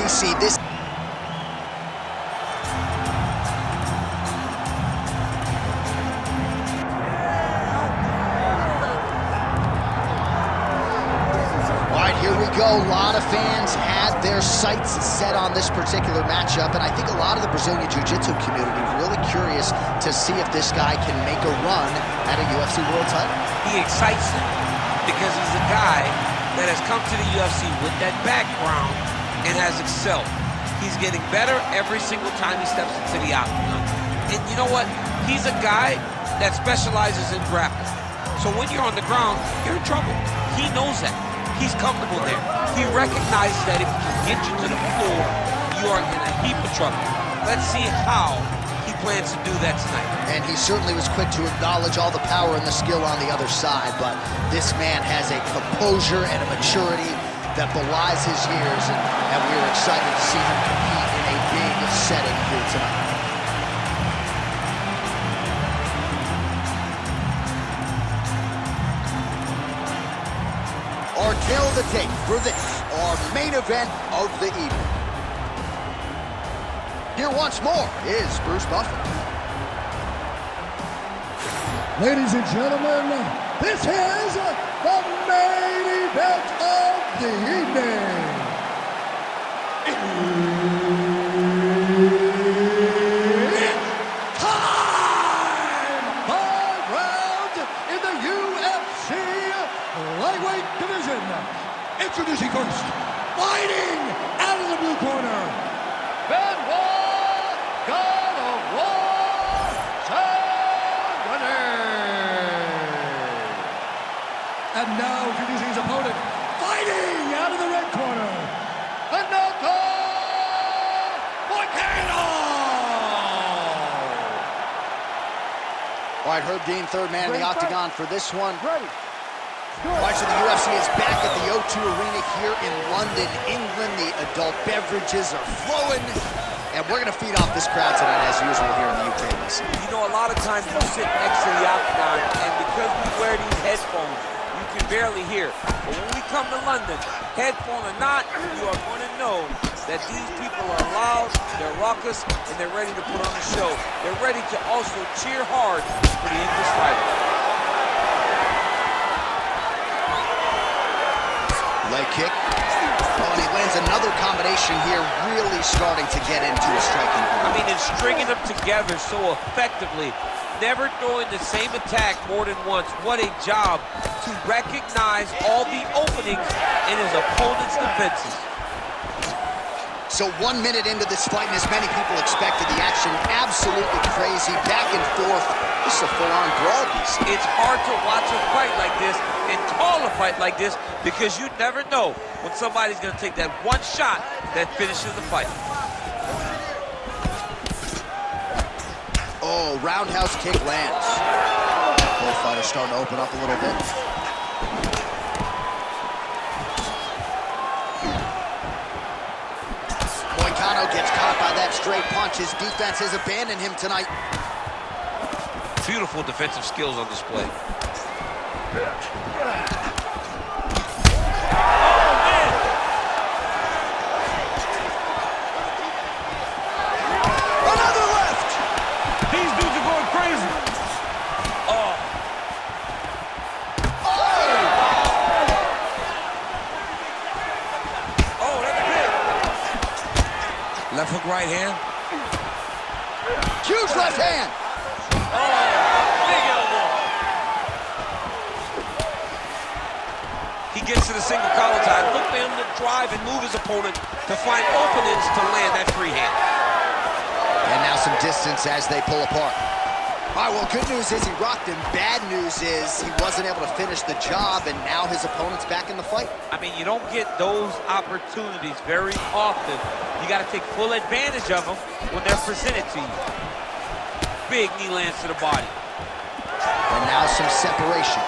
DC. This Here we go. A lot of fans had their sights set on this particular matchup, and I think a lot of the Brazilian Jiu-Jitsu community really curious to see if this guy can make a run at a UFC world title. He excites them because he's a guy that has come to the UFC with that background and has excelled. He's getting better every single time he steps into the octagon. And you know what? He's a guy that specializes in grappling. So when you're on the ground, you're in trouble. He knows that. He's comfortable there. He recognizes that if he can get you to the floor, you are in a heap of trouble. Let's see how he plans to do that tonight. And he certainly was quick to acknowledge all the power and the skill on the other side, but this man has a composure and a maturity that belies his years, and we are excited to see him compete in a big setting here tonight. Kill the tape for this, our main event of the evening. Here once more is Bruce Buffer. Ladies and gentlemen, this is the main event of the evening. It's time! 5 rounds in the UFC lightweight division. Introducing first, fighting out of the blue corner, Benoît, God of War, and now introducing his opponent, fighting out of the red corner, Renato, Moicano. All right, Herb Dean, third man in the octagon for this one. Watching the UFC is back at the O2 Arena here in London, England. The adult beverages are flowing, and we're going to feed off this crowd tonight as usual here in the UK. You know, a lot of times you sit next to the octagon, and because we wear these headphones, you can barely hear. But when we come to London, headphone or not, you are going to know that these people are loud, they're raucous, and they're ready to put on a show. They're ready to also cheer hard for the English fighter. Leg kick. Oh, and he lands another combination here, really starting to get into a striking groove. I mean, and stringing them together so effectively, never throwing the same attack more than once. What a job to recognize all the openings in his opponent's defenses. So 1 minute into this fight, and as many people expected, the action absolutely crazy, back and forth. This is a full-on brawl. It's hard to watch a fight like this and call a fight like this because you never know when somebody's going to take that one shot that finishes the fight. Oh, roundhouse kick lands. Both fighters starting to open up a little bit. Moicano gets caught by that straight punch. His defense has abandoned him tonight. Beautiful defensive skills on display. Another left! These dudes are going crazy. Oh, that's big. Left hook, right hand. Huge left hand! Big elbow. He gets to the single collar tie. Look for him to drive and move his opponent to find openings to land that free hand. And now some distance as they pull apart. All right, well, good news is he rocked him. Bad news is he wasn't able to finish the job, and now his opponent's back in the fight. I mean, you don't get those opportunities very often. You got to take full advantage of them when they're presented to you. Big knee lands to the body. And now some separation.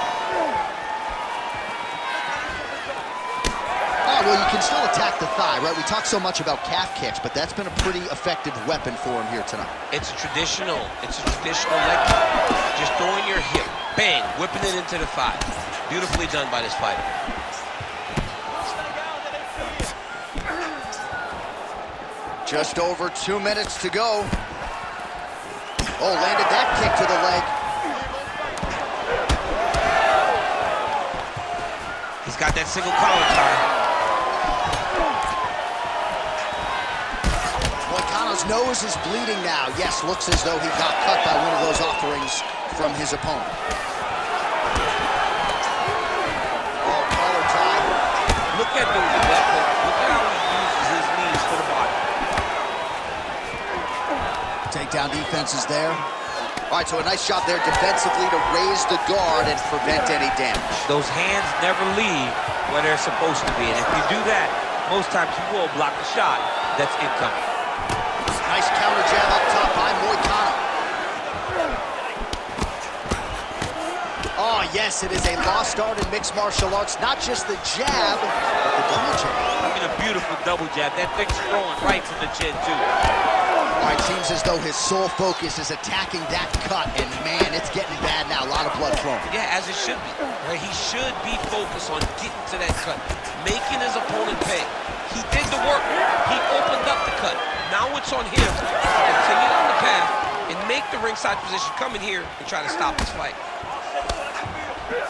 Oh, well, you can still attack the thigh, right? We talk so much about calf kicks, but that's been a pretty effective weapon for him here tonight. It's a traditional leg kick. Just throwing your hip, bang, whipping it into the thigh. Beautifully done by this fighter. Just over 2 minutes to go. Oh, landed that kick to the leg. He's got that single collar tie. Moicano's nose is bleeding now. Yes, looks as though he got cut by one of those offerings from his opponent. Oh, collar tie. Look at those weapons. Look at how he uses his knees for the body. Takedown defense is there. All right, so a nice shot there defensively to raise the guard and prevent any damage. Those hands never leave where they're supposed to be, and if you do that, most times you will block the shot that's incoming. Nice counter jab up top by Moicano. Oh, yes, it is a lost art in mixed martial arts. Not just the jab, but the double jab. I mean, a beautiful double jab. That thing's throwing right to the chin, too. All right, seems as though his sole focus is attacking that cut, and man, it's getting bad now. A lot of blood flowing. Yeah, as it should be. Right? He should be focused on getting to that cut, making his opponent pay. He did the work. He opened up the cut. Now it's on him to continue on the path and make the ringside position, come in here and try to stop this fight.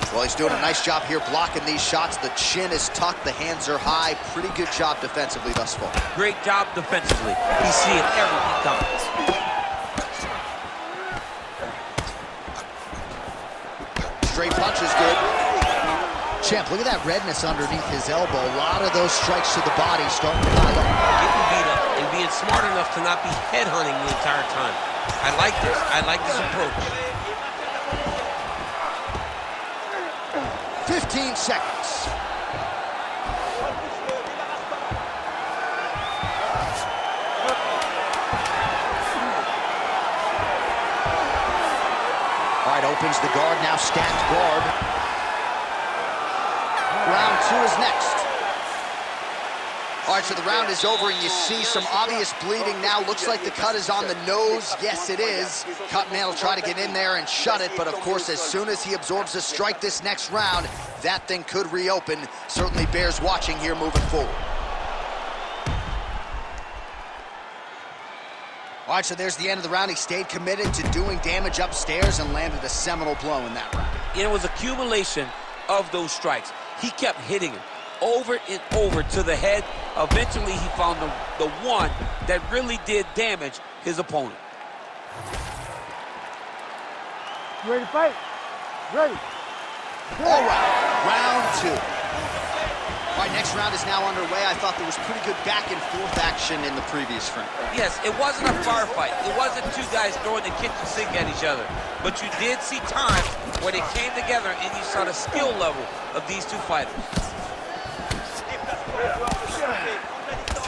Well, he's doing a nice job here blocking these shots. The chin is tucked, the hands are high. Pretty good job defensively thus far. Great job defensively. He's seeing everything coming. Straight punch is good. Champ, look at that redness underneath his elbow. A lot of those strikes to the body starting to pile up. Getting beat up and being smart enough to not be headhunting the entire time. I like this. I like this approach. 15 seconds. All right, opens the guard, now stacked guard. Round 2 is next. All right, so the round is over, and you see some obvious bleeding now. Looks like the cut is on the nose. Yes, it is. Cutman will try to get in there and shut it, but of course, as soon as he absorbs a strike this next round, that thing could reopen. Certainly bears watching here moving forward. All right, so there's the end of the round. He stayed committed to doing damage upstairs and landed a seminal blow in that round. It was accumulation of those strikes. He kept hitting him over and over to the head. Eventually, he found the one that really did damage his opponent. You ready to fight? Ready. All right, round 2. All right, next round is now underway. I thought there was pretty good back and forth action in the previous round. Yes, it wasn't a firefight. It wasn't two guys throwing the kitchen sink at each other. But you did see times where they came together and you saw the skill level of these two fighters.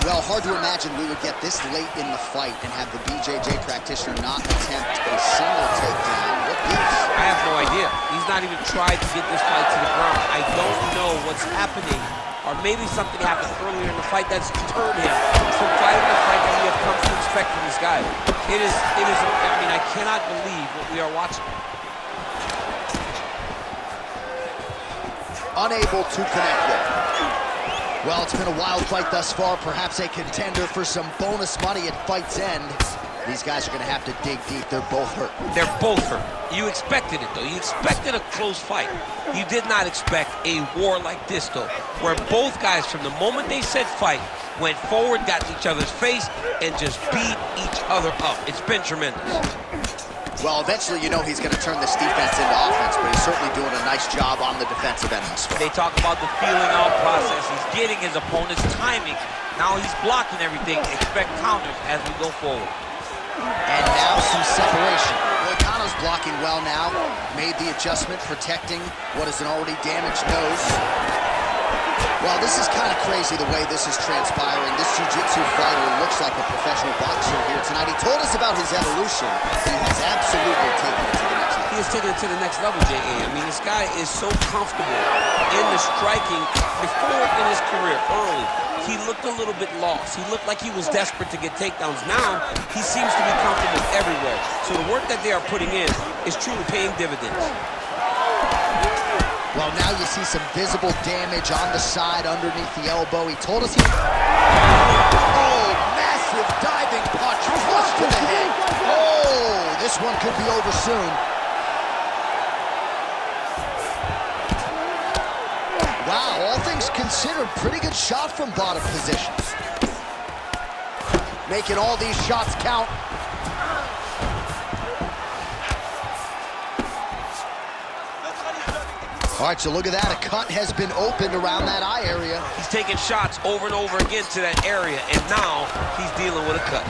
Well, hard to imagine we would get this late in the fight and have the BJJ practitioner not attempt a single takedown. What gives? I have no idea. He's not even tried to get this fight to the ground. I don't know what's happening, or maybe something happened earlier in the fight that's deterred him from fighting the fight that we have come to expect from this guy. It is, I mean, I cannot believe what we are watching. Unable to connect there. Well, it's been a wild fight thus far, perhaps a contender for some bonus money at fight's end. These guys are going to have to dig deep. They're both hurt. They're both hurt. You expected it, though. You expected a close fight. You did not expect a war like this, though, where both guys, from the moment they said fight, went forward, got in each other's face, and just beat each other up. It's been tremendous. Well, eventually, you know he's going to turn this defense into offense, but he's certainly doing a nice job on the defensive end. They talk about the feeling out process. He's getting his opponent's timing. Now he's blocking everything. Expect counters as we go forward. And now some separation. Moicano's blocking well now. Made the adjustment, protecting what is an already damaged nose. Well, this is kind of crazy the way this is transpiring. This jiu-jitsu fighter looks like a professional boxer here tonight. He told us about his evolution. He has absolutely taken it to the next level. He has taken it to the next level, J.A. I mean, this guy is so comfortable in the striking. Before in his career, early, he looked a little bit lost. He looked like he was desperate to get takedowns. Now, he seems to be comfortable everywhere. So the work that they are putting in is truly paying dividends. Well, now you see some visible damage on the side underneath the elbow. He told us he... Oh, massive Massive diving punch, flush to the head. Oh, this one could be over soon. Wow, all things considered, pretty good shot from bottom position. Making all these shots count. All right, so look at that. A cut has been opened around that eye area. He's taking shots over and over again to that area, and now he's dealing with a cut.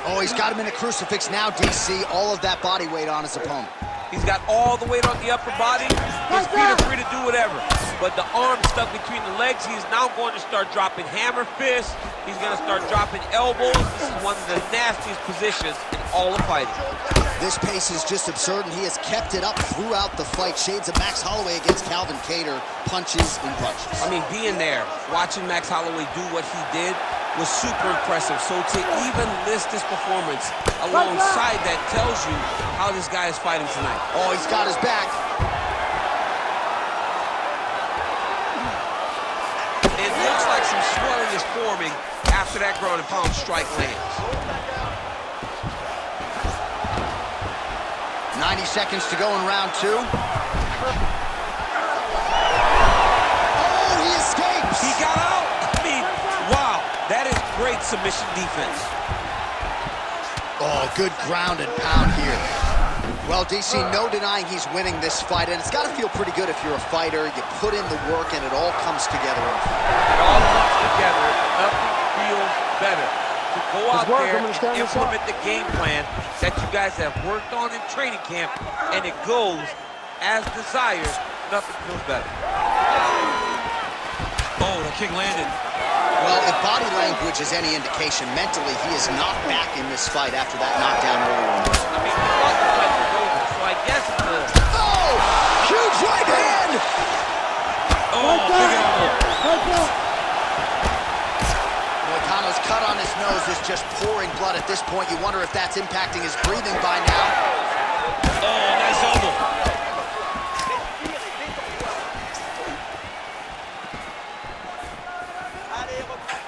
Oh, he's got him in a crucifix now, DC. All of that body weight on his opponent. He's got all the weight on the upper body. His feet are free to do whatever. But the arm stuck between the legs, he's now going to start dropping hammer fists. He's going to start dropping elbows. This is one of the nastiest positions in all of fighting. This pace is just absurd, and he has kept it up throughout the fight. Shades of Max Holloway against Calvin Kattar, punches and punches. I mean, being there, watching Max Holloway do what he did was super impressive. So to even list this performance alongside that tells you how this guy is fighting tonight. Oh, he's got his back. It looks like some swelling is forming after that ground and pound strike lands. 90 seconds to go in round two. Oh, he escapes! He got out! I mean, wow, that is great submission defense. Oh, good ground and pound here. Well, DC, no denying he's winning this fight, and it's got to feel pretty good if you're a fighter. You put in the work, and it all comes together. It all comes together. Nothing feels better. To go out there and implement the game plan that you guys have worked on in training camp, and it goes as desired, nothing feels better. Oh, the kick landed. Well, if body language is any indication, mentally he is not back in this fight after that knockdown earlier on. I mean, the fight was over, so I guess it's a... Oh! Huge right hand! Oh, big elbow. Moicano's cut on his nose is just pouring blood at this point. You wonder if that's impacting his breathing by now. Oh, nice elbow.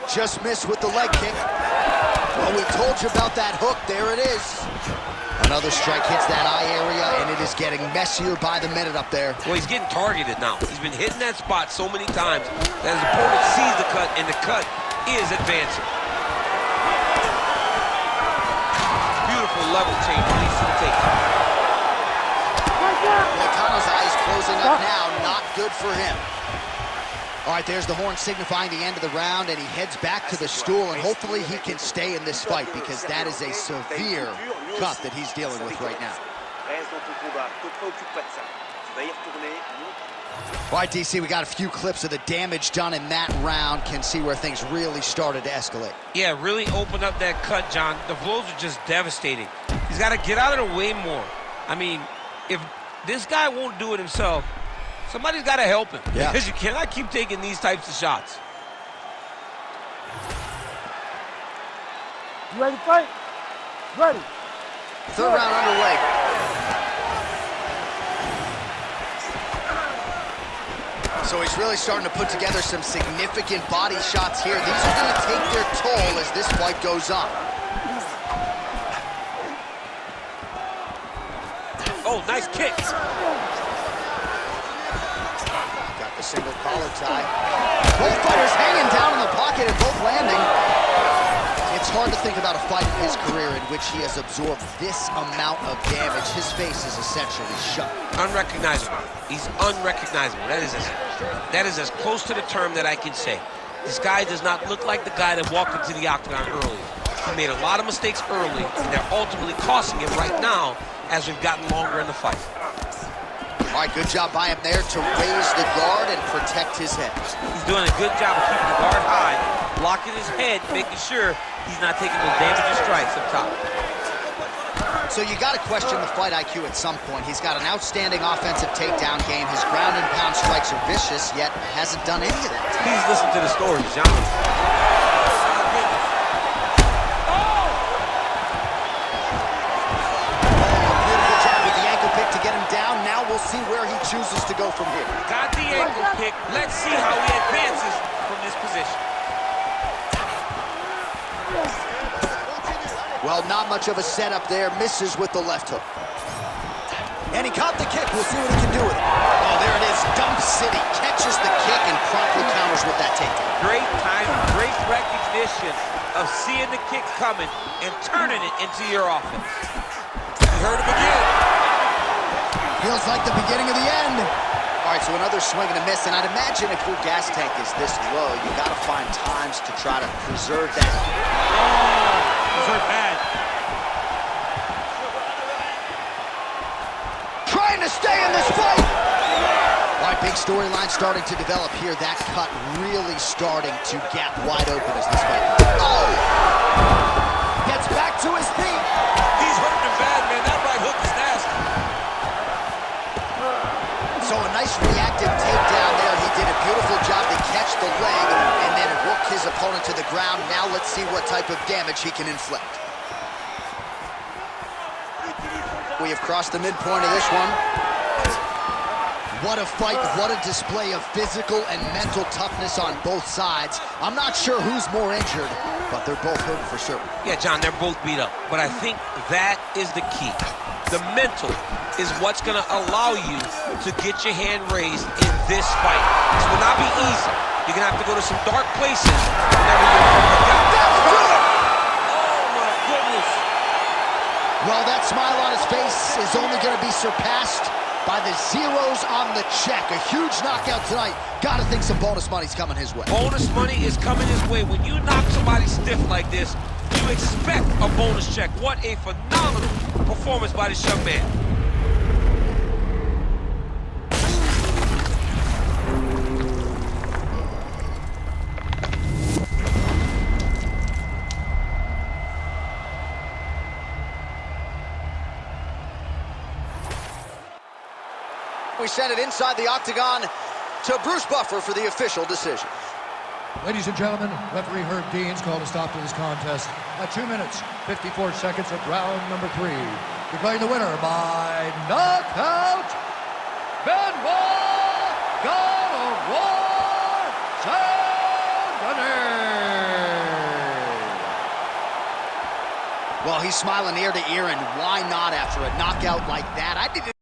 Just missed with the leg kick. Well, we told you about that hook. There it is. Another strike hits that eye area, and it is getting messier by the minute up there. Well, he's getting targeted now. He's been hitting that spot so many times that his opponent sees the cut, and the cut is advancing. Beautiful level change, release to the takedown. Moicano's eyes closing up now. Not good for him. All right, there's the horn signifying the end of the round, and he heads back to the stool, and hopefully he can stay in this fight because that is a severe cut that he's dealing with right now. All right, DC, we got a few clips of the damage done in that round. Can see where things really started to escalate. Yeah, really opened up that cut, John. The blows are just devastating. He's got to get out of the way more. I mean, if this guy won't do it himself, somebody's got to help him. Yeah. Because you cannot keep taking these types of shots. You ready to fight? Ready. Third round underway. So he's really starting to put together some significant body shots here. These are going to take their toll as this fight goes on. Oh, nice kick. Got the single collar tie. Both fighters hanging down in the pocket and both landing. It's hard to think about a fight in his career in which he has absorbed this amount of damage. His face is essentially shut. Unrecognizable. He's unrecognizable. That is as close to the term that I can say. This guy does not look like the guy that walked into the octagon early. He made a lot of mistakes early, and they're ultimately costing him right now as we've gotten longer in the fight. All right, good job by him there to raise the guard and protect his head. He's doing a good job of keeping the guard high, blocking his head, making sure he's not taking those damaging strikes up top. So you got to question the fight IQ at some point. He's got an outstanding offensive takedown game. His ground and pound strikes are vicious, yet hasn't done any of that. Please listen to the stories, John. Beautiful job with the ankle pick to get him down. Now we'll see where he chooses to go from here. Got the ankle pick. Let's see how he advances from this position. Well, not much of a setup there. Misses with the left hook. And he caught the kick. We'll see what he can do with it. Oh, there it is. Dump City catches the kick and promptly counters with that takedown. Great timing, great recognition of seeing the kick coming and turning it into your offense. You heard him again. Feels like the beginning of the end. All right, so another swing and a miss, and I'd imagine if your gas tank is this low, you got to find times to try to preserve that. Oh, those hurt bad. Trying to stay in this fight. All right, big storyline starting to develop here. That cut really starting to gap wide open as this fight. Oh! Gets back to his feet. He's hurting him bad, man. That right hook is nasty. So a nice reactive takedown there. He did a beautiful job to catch the leg and then work his opponent to the ground. Now let's see what type of damage he can inflict. We have crossed the midpoint of this one. What a fight, what a display of physical and mental toughness on both sides. I'm not sure who's more injured, but they're both hurt for sure. Yeah, John, they're both beat up. But I think that is the key. The mental is what's going to allow you to get your hand raised in this fight. This will not be easy. You're going to have to go to some dark places. Oh, my goodness. Well, that smile on his face is only going to be surpassed by the zeros on the check. A huge knockout tonight. Gotta think some bonus money's coming his way. Bonus money is coming his way. When you knock somebody stiff like this, you expect a bonus check. What a phenomenal performance by this young man. We send it inside the octagon to Bruce Buffer for the official decision. Ladies and gentlemen, referee Herb Dean's called a stop to this contest at 2 minutes, 54 seconds of round number 3. Declaring the winner by knockout, Benoît God of War Denis. Well, he's smiling ear to ear, and why not after a knockout like that? I didn't